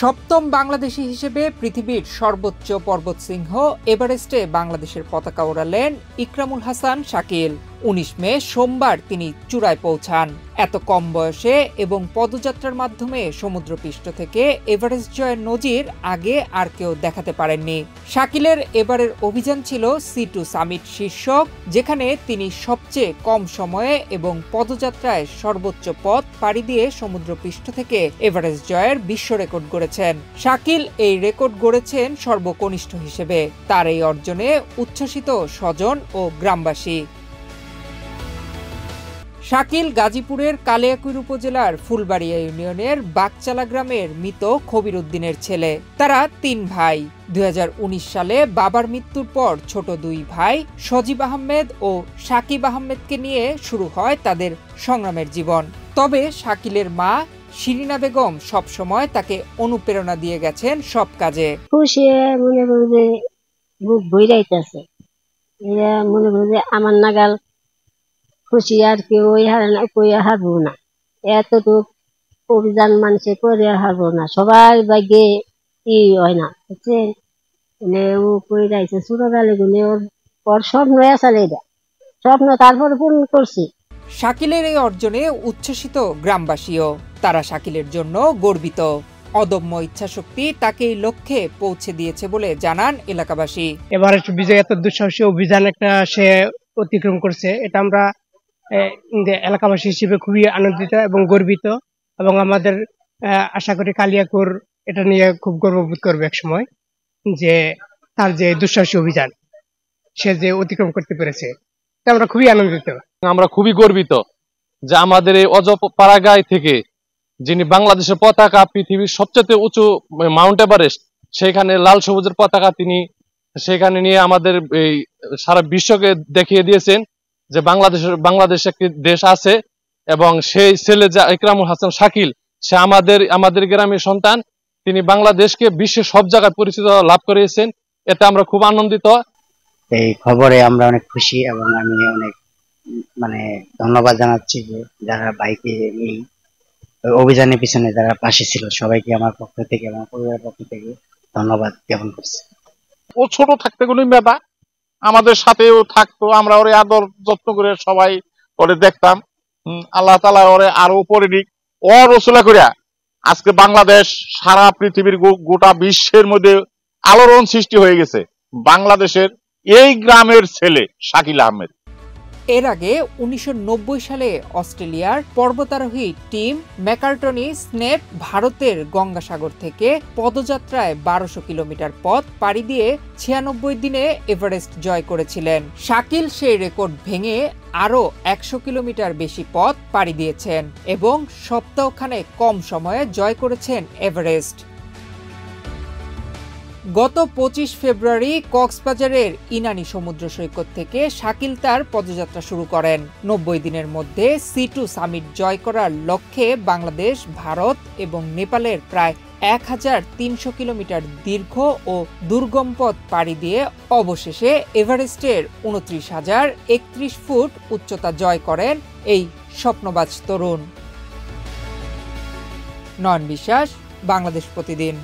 সপ্তম বাংলাদেশী হিসেবে পৃথিবীর সর্বোচ্চ পর্বতশৃঙ্গ এভারেস্টে বাংলাদেশের পতাকা ওড়ালেন ইকরামুল হাসান শাকিল। ১৯ মে সোমবার তিনি চূড়ায় পৌঁছান। এত কম বয়সে এবং পদযাত্রার মাধ্যমে সমুদ্রপৃষ্ঠ থেকে এভারেস্ট জয়ের নজির আগে আর কেউ দেখাতে পারেননি। শাকিলের এবারের অভিযান ছিল C2 সামিট শীর্ষক, যেখানে তিনি সবচেয়ে কম সময়ে এবং পদযাত্রায় সর্বোচ্চ পথ পাড়ি দিয়ে সমুদ্রপৃষ্ঠ থেকে এভারেস্ট জয়ের বিশ্ব রেকর্ড গড়েছেন। শাকিল এই রেকর্ড গড়েছেন সর্বকনিষ্ঠ হিসেবে। তার এই অর্জনে উচ্ছ্বসিত স্বজন ও গ্রামবাসী। শাকিল গাজীপুরের কালিয়াকৈর উপজেলার ফুলবাড়িয়া ইউনিয়নের বাগচালা গ্রামের মৃত কবির উদ্দিনের ছেলে। তারা ৩ ভাই। ২০১৯ সালে বাবার মৃত্যুর পর ছোট ২ ভাই সজীব আহমেদ ও সাকিব আহমেদকে নিয়ে শুরু হয় তাদের সংগ্রামের জীবন। তবে শাকিলের মা শিরিনা বেগম সবসময় তাকে অনুপ্রেরণা দিয়ে গেছেন সব কাজে। খুশি মনে করি যে বুক বইরাইতেছে, মনে করি যে আমার নাগাল খুশি আর কেউ হারবো না। এতটুক অভিযান মানুষে করে হারবো না, সবাই ভাগ্যে হয় না, বুঝছেন? ও করে যাইছে ছোটবেলা গুলো ওর স্বপ্ন আসলে স্বপ্ন তারপর পূরণ করছি। শাকিলের এই অর্জনে উচ্ছ্বসিত গ্রামবাসীও। তারা শাকিলের জন্য গর্বিত। অদম্য ইচ্ছাশক্তি তাকে এই লক্ষ্যে পৌঁছে দিয়েছে বলে জানান এলাকাবাসী। এভারেস্ট বিজয় এত দুঃসাহসী অভিযান একটা সে অতিক্রম করছে, এটা আমরা এলাকাবাসী হিসেবে খুবই আনন্দিত এবং গর্বিত, এবং আমাদের আশা করি কালিয়াকৈর এটা নিয়ে খুব গর্ববোধ করবে এক সময়, যে তার যে দুঃসাহসী অভিযান সে যে অতিক্রম করতে পেরেছে, আমরা খুবই আনন্দিত। আমরা খুবই গর্বিত যে আমাদের এই অজপাড়াগাঁই থেকে যিনি বাংলাদেশের পতাকা, পৃথিবীর সবচেয়ে উঁচু মাউন্ট এভারেস্ট, সেখানে লাল সবুজের পতাকা তিনি সেখানে নিয়ে আমাদের এই সারা বিশ্বকে দেখিয়ে দিয়েছেন যে বাংলাদেশ একটি দেশ আছে, এবং সেই ছেলে যা ইকরামুল হাসান শাকিল, সে আমাদের গ্রামের সন্তান। তিনি বাংলাদেশকে বিশ্বের সব জায়গায় পরিচিত লাভ করিয়েছেন। এতে আমরা খুব আনন্দিত। এই খবরে আমরা অনেক খুশি, এবং আমি অনেক ধন্যবাদ জানাচ্ছি যে যারা বাইকে এই অভিযানের পিছনে যারা পাশে ছিল, সবাইকে আমার পক্ষ থেকে, আমার পরিবারের পক্ষ থেকে ধন্যবাদ জ্ঞাপন করছি। ও ছোট থাকতে কোনো মেধা আমাদের সাথেও থাকতো, আমরা ওরে আদর যত্ন করে সবাই ওরে দেখতাম। আল্লাহ তাআলা ওরে আরো উপরে দিক, ও রসুলা করিয়া আজকে বাংলাদেশ সারা পৃথিবীর গোটা বিশ্বের মধ্যে আলোড়ন সৃষ্টি হয়ে গেছে বাংলাদেশের এই গ্রামের ছেলে শাকিল আহমেদ। এর আগে ১৯৯০ সালে অস্ট্রেলিয়ার পর্বতারোহী টিম ম্যাকার্টনি স্নেপ ভারতের গঙ্গাসাগর থেকে পদযাত্রায় ১২০০ কিলোমিটার পথ পাড়ি দিয়ে ৯৬ দিনে এভারেস্ট জয় করেছিলেন। শাকিল সেই রেকর্ড ভেঙে আরও ১০০ কিলোমিটার বেশি পথ পাড়ি দিয়েছেন এবং সপ্তাহখানেক কম সময়ে জয় করেছেন এভারেস্ট। গত ২৫ ফেব্রুয়ারি কক্সবাজারের ইনানি সমুদ্র সৈকত থেকে শাকিল তার পদযাত্রা শুরু করেন। ৯০ দিনের মধ্যে C2 সামিট জয় করার লক্ষ্যে বাংলাদেশ, ভারত এবং নেপালের প্রায় ১৩০০ কিলোমিটার দীর্ঘ ও দুর্গম পথ পাড়ি দিয়ে অবশেষে এভারেস্টের ২৯,০৩১ ফুট উচ্চতা জয় করেন এই স্বপ্নবাজ তরুণ। নয়ন বিশ্বাস, বাংলাদেশ প্রতিদিন।